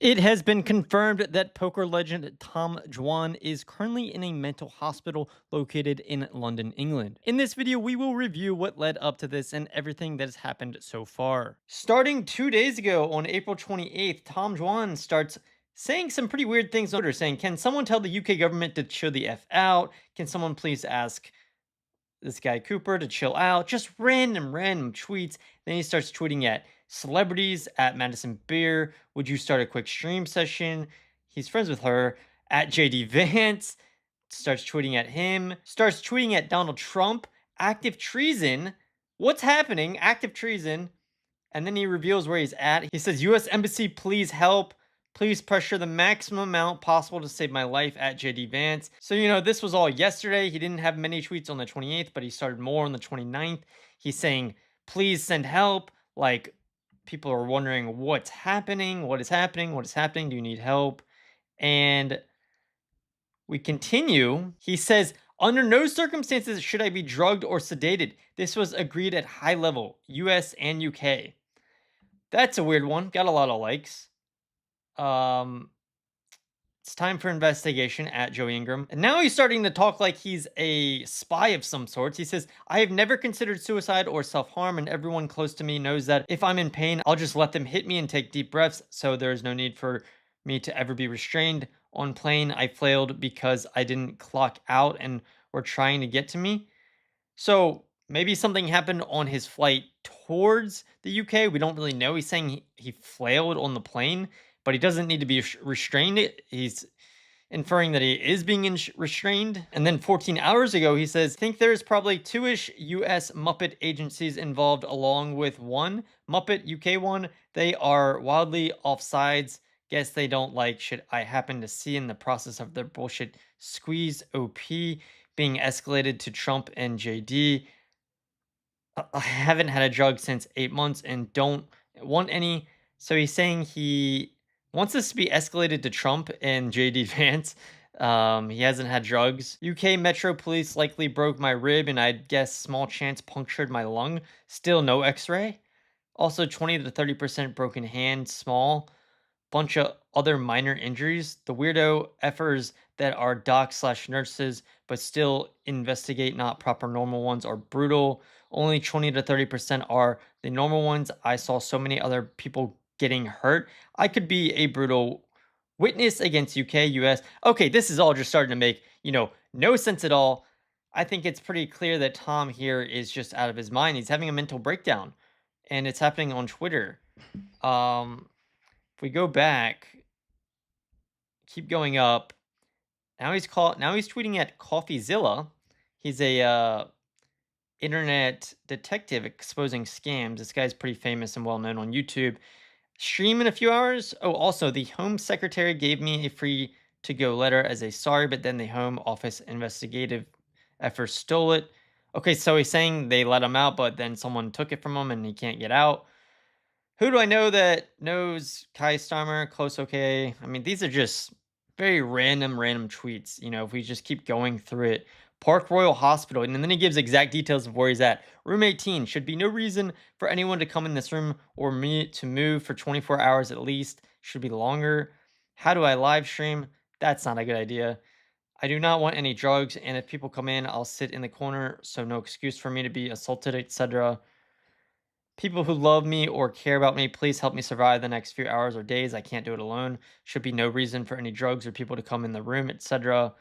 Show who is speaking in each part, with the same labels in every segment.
Speaker 1: It has been confirmed that poker legend Tom Dwan is currently in a mental hospital located in London, England. In this video, we will review what led up to this and everything that has happened so far. Starting 2 days ago on April 28th, Tom Dwan starts saying some pretty weird things on Twitter, saying, "Can someone tell the UK government to chill the F out? Can someone please ask this guy Cooper to chill out?" Just random tweets. Then he starts tweeting at celebrities, at Madison Beer, "Would you start a quick stream session?" He's friends with her. At JD Vance, starts tweeting at him, starts tweeting at Donald Trump, active treason. What's happening? Active treason. And then he reveals where he's at. He says, "US Embassy, please help. Please pressure the maximum amount possible to save my life," at JD Vance. So, this was all yesterday. He didn't have many tweets on the 28th, but he started more on the 29th. He's saying, "Please send help." Like, people are wondering what's happening. What is happening? What is happening? Do you need help? And we continue. He says, "Under no circumstances should I be drugged or sedated. This was agreed at high level, US and UK." That's a weird one. Got a lot of likes. Um, it's time for investigation at Joe Ingram. And now he's starting to talk like he's a spy of some sorts. He says, "I have never considered suicide or self-harm, and everyone close to me knows that if I'm in pain, I'll just let them hit me and take deep breaths, so there's no need for me to ever be restrained. On plane, I flailed because I didn't clock out and were trying to get to me." So maybe something happened on his flight towards the UK. We don't really know. He's saying he flailed on the plane, but he doesn't need to be restrained. He's inferring that he is being restrained. And then 14 hours ago, he says, "Think there's probably two-ish US Muppet agencies involved along with one Muppet UK one. They are wildly offsides. Guess they don't like shit I happen to see in the process of their bullshit squeeze OP being escalated to Trump and JD. I haven't had a drug since 8 months and don't want any." So he's saying he wants this to be escalated to Trump and JD Vance. He hasn't had drugs. UK Metro Police likely broke my rib and I'd guess small chance punctured my lung. Still no x-ray. Also 20 to 30% broken hand, small. Bunch of other minor injuries. The weirdo effers that are docs slash nurses, but still investigate not proper normal ones are brutal. Only 20 to 30% are the normal ones. I saw so many other people getting hurt. I could be a brutal witness against UK, US. Okay, this is all just starting to make, no sense at all. I think it's pretty clear that Tom here is just out of his mind. He's having a mental breakdown, and it's happening on Twitter. If we go back, keep going up. Now he's tweeting at CoffeeZilla. He's a internet detective exposing scams. This guy's pretty famous and well known on YouTube. Stream in a few hours. Oh, also the Home Secretary gave me a free to go letter as a sorry, but then the Home Office investigative effort stole it. Okay, so he's saying they let him out, but then someone took it from him and he can't get out. Who do I know that knows Kai Starmer? Close okay. I mean, these are just very random tweets. If we just keep going through it. Park Royal Hospital, and then he gives exact details of where he's at. Room 18, should be no reason for anyone to come in this room or me to move for 24 hours at least. Should be longer. How do I live stream? That's not a good idea. I do not want any drugs, and if people come in, I'll sit in the corner, so no excuse for me to be assaulted, etc. People who love me or care about me, please help me survive the next few hours or days. I can't do it alone. Should be no reason for any drugs or people to come in the room, etc.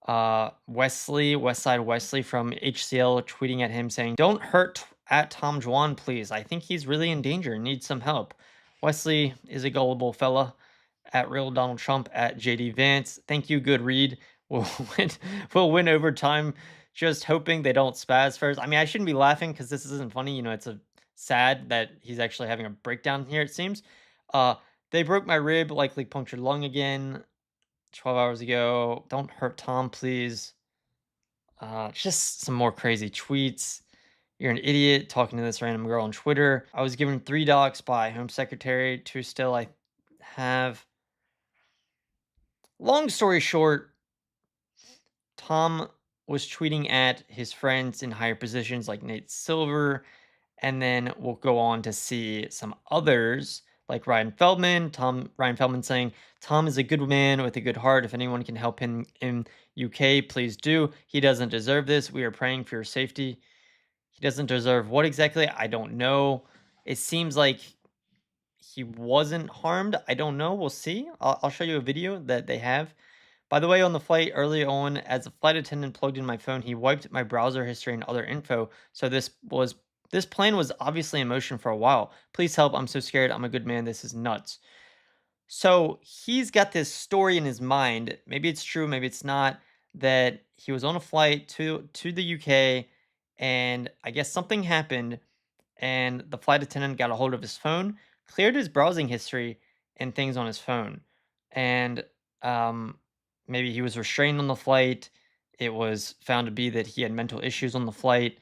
Speaker 1: Westside Wesley from HCL tweeting at him saying, "Don't hurt at Tom Dwan, please. I think he's really in danger and needs some help." Wesley is a gullible fella. At Real Donald Trump at JD Vance. Thank you, good read. We'll win, we'll win overtime. Just hoping they don't spaz first. I mean, I shouldn't be laughing because this isn't funny. It's a sad that he's actually having a breakdown here, it seems. Uh, they broke my rib, likely punctured lung again 12 hours ago. Don't hurt Tom, please. Just some more crazy tweets. You're an idiot talking to this random girl on Twitter. I was given 3 docs by Home Secretary. 2 still I have. Long story short, Tom was tweeting at his friends in higher positions like Nate Silver, and then we'll go on to see some others like Ryan Feldman saying, Tom is a good man with a good heart. If anyone can help him in UK, please do. He doesn't deserve this. We are praying for your safety. He doesn't deserve what exactly? I don't know. It seems like he wasn't harmed. I don't know. We'll see. I'll show you a video that they have. By the way, on the flight early on, as the flight attendant plugged in my phone, he wiped my browser history and other info. So this plane was obviously in motion for a while. Please help. I'm so scared. I'm a good man. This is nuts. So he's got this story in his mind. Maybe it's true, maybe it's not, that he was on a flight to the UK and I guess something happened and the flight attendant got a hold of his phone, cleared his browsing history and things on his phone. And um, maybe he was restrained on the flight. It was found to be that he had mental issues on the flight.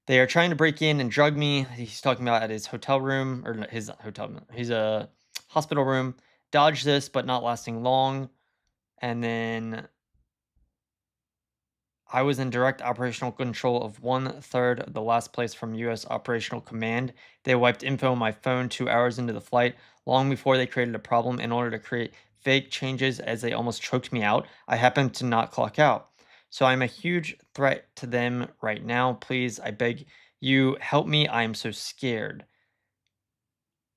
Speaker 1: They are trying to break in and drug me. He's talking about at his hotel room, or his hotel room. He's a hospital room. Dodge this, but not lasting long. And then I was in direct operational control of 1/3 of the last place from US Operational Command. They wiped info on my phone 2 hours into the flight, long before they created a problem in order to create fake changes as they almost choked me out. I happened to not clock out. So I'm a huge threat to them right now. Please, I beg you, help me. I am so scared.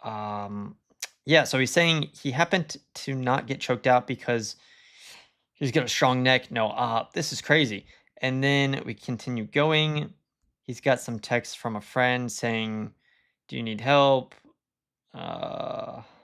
Speaker 1: Um, yeah, so he's saying he happened to not get choked out because he's got a strong neck. No, this is crazy. And then we continue going. He's got some text from a friend saying, do you need help?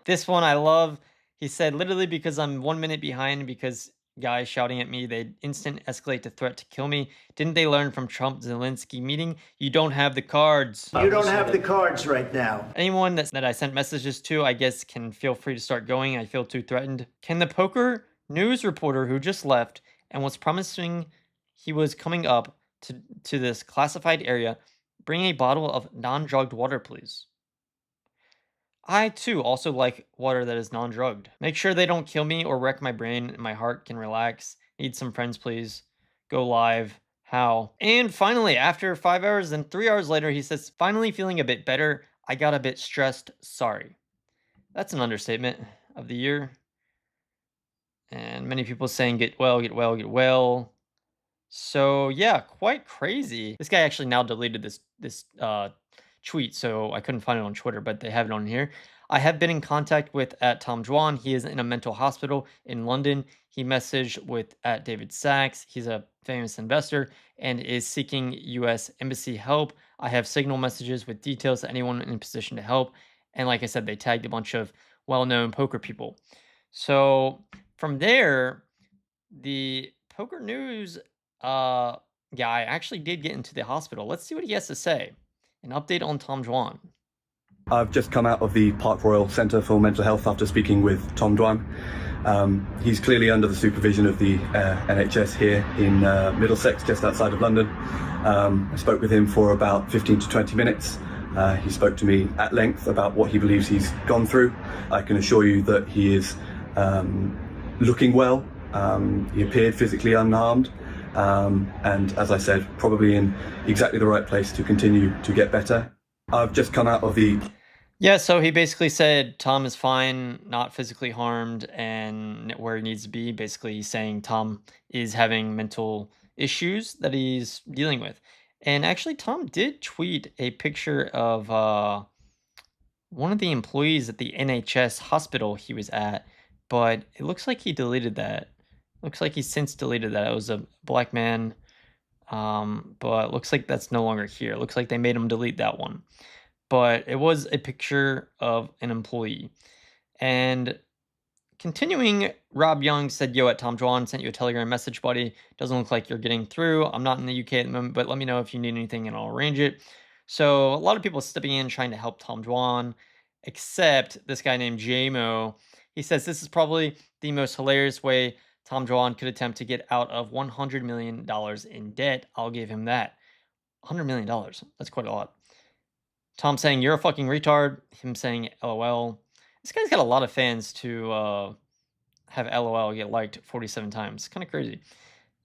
Speaker 1: This one I love. He said, literally, because I'm 1 minute behind because guys shouting at me, they instant escalate to threat to kill me. Didn't they learn from Trump Zelensky meeting? You don't have the cards.
Speaker 2: You don't have the cards right now.
Speaker 1: Anyone that I sent messages to, I guess, can feel free to start going. I feel too threatened. Can the poker news reporter who just left and was promising he was coming up to this classified area bring a bottle of non-drugged water, please? I too also like water that is non-drugged. Make sure they don't kill me or wreck my brain and my heart can relax. Need some friends, please. Go live. How? And finally, after 5 hours and 3 hours later, he says, finally feeling a bit better. I got a bit stressed. Sorry. That's an understatement of the year. And many people saying, get well, get well, get well. So yeah, quite crazy. This guy actually now deleted this tweet, so I couldn't find it on Twitter, but they have it on here. I have been in contact with at Tom Dwan. He is in a mental hospital in London. He messaged with at David Sachs. He's a famous investor and is seeking U.S. Embassy help. I have signal messages with details to anyone in a position to help. And like I said, they tagged a bunch of well-known poker people. So from there, the poker news guy actually did get into the hospital. Let's see what he has to say. An update on Tom Dwan.
Speaker 3: I've just come out of the Park Royal Centre for Mental Health after speaking with Tom Dwan. He's clearly under the supervision of the NHS here in Middlesex, just outside of London. I spoke with him for about 15 to 20 minutes. He spoke to me at length about what he believes he's gone through. I can assure you that he is looking well. He appeared physically unharmed. And as I said, probably in exactly the right place to continue to get better. I've just come out of the...
Speaker 1: Yeah, so he basically said Tom is fine, not physically harmed, and where he needs to be. Basically, he's saying Tom is having mental issues that he's dealing with. And actually, Tom did tweet a picture of one of the employees at the NHS hospital he was at, but it looks like he deleted that. Looks like he's since deleted that. It was a black man, but it looks like that's no longer here. It looks like they made him delete that one. But it was a picture of an employee. And continuing, Rob Young said, yo, at Tom Dwan, sent you a Telegram message, buddy. Doesn't look like you're getting through. I'm not in the UK at the moment, but let me know if you need anything and I'll arrange it. So a lot of people stepping in, trying to help Tom Dwan, except this guy named JMO. He says this is probably the most hilarious way Tom Dwan could attempt to get out of $100 million in debt. I'll give him that. $100 million. That's quite a lot. Tom saying, you're a fucking retard. Him saying, LOL. This guy's got a lot of fans to have LOL get liked 47 times. Kind of crazy.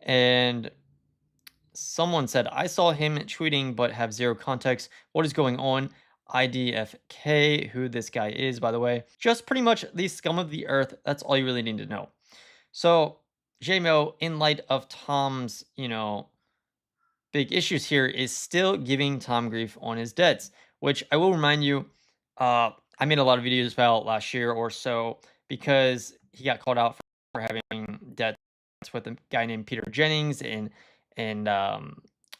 Speaker 1: And someone said, I saw him tweeting but have zero context. What is going on? IDFK, who this guy is, by the way. Just pretty much the scum of the earth. That's all you really need to know. So, JMO, in light of Tom's, big issues here, is still giving Tom grief on his debts, which I will remind you, I made a lot of videos about last year or so because he got called out for having debts with a guy named Peter Jennings and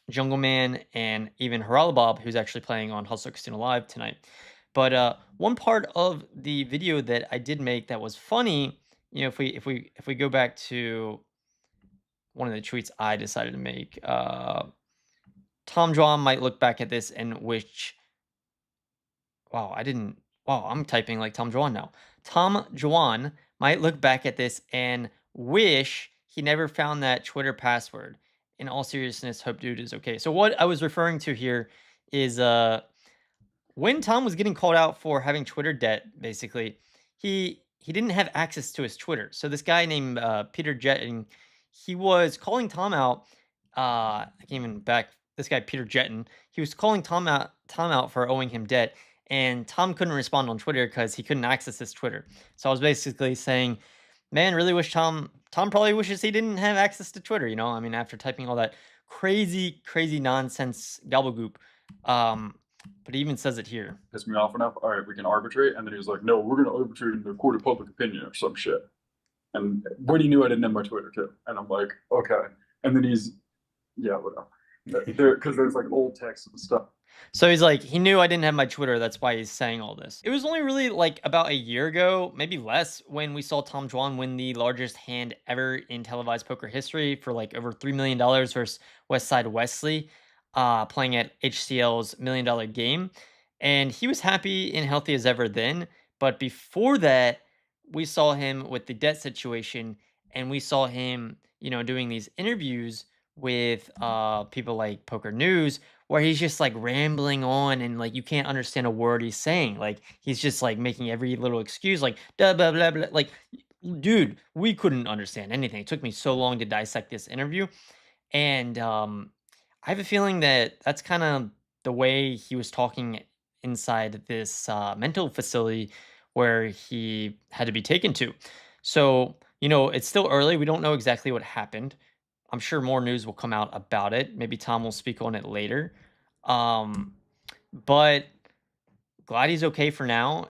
Speaker 1: Jungle Man and even Haralabob, who's actually playing on Hustle Casino Live tonight. But one part of the video that I did make that was funny, if we go back to one of the tweets I decided to make, Tom Dwan might look back at this and wish. Wow, I didn't. Wow, I'm typing like Tom Dwan now. Tom Dwan might look back at this and wish he never found that Twitter password. In all seriousness, hope dude is okay. So what I was referring to here is when Tom was getting called out for having Twitter debt, basically, he didn't have access to his Twitter. So this guy named Peter Jetton, he was calling Tom out. I can't even back this guy Peter Jetton. He was calling Tom out for owing him debt, and Tom couldn't respond on Twitter because he couldn't access his Twitter. So I was basically saying, man, really wish Tom probably wishes he didn't have access to Twitter. I mean, after typing all that crazy nonsense gobbledygook. But he even says it here.
Speaker 4: Pissed me off enough. All right, we can arbitrate. And then he was like, no, we're going to arbitrate in the court of public opinion or some shit. And when he knew I didn't have my Twitter too. And I'm like, okay. And then whatever. Because there's like old text and stuff.
Speaker 1: So he's like, he knew I didn't have my Twitter. That's why he's saying all this. It was only really like about a year ago, maybe less, when we saw Tom Dwan win the largest hand ever in televised poker history for like over $3 million versus Westside Wesley, playing at HCL's $1 million game. And he was happy and healthy as ever then. But before that, we saw him with the debt situation, and we saw him, doing these interviews with people like Poker News, where he's just like rambling on and like you can't understand a word he's saying. Like he's just like making every little excuse, like blah blah blah blah. Like, dude, we couldn't understand anything. It took me so long to dissect this interview, and I have a feeling that that's kind of the way he was talking inside this mental facility where he had to be taken to. So it's still early. We don't know exactly what happened. I'm sure more news will come out about it. Maybe Tom will speak on it later. But glad he's okay for now.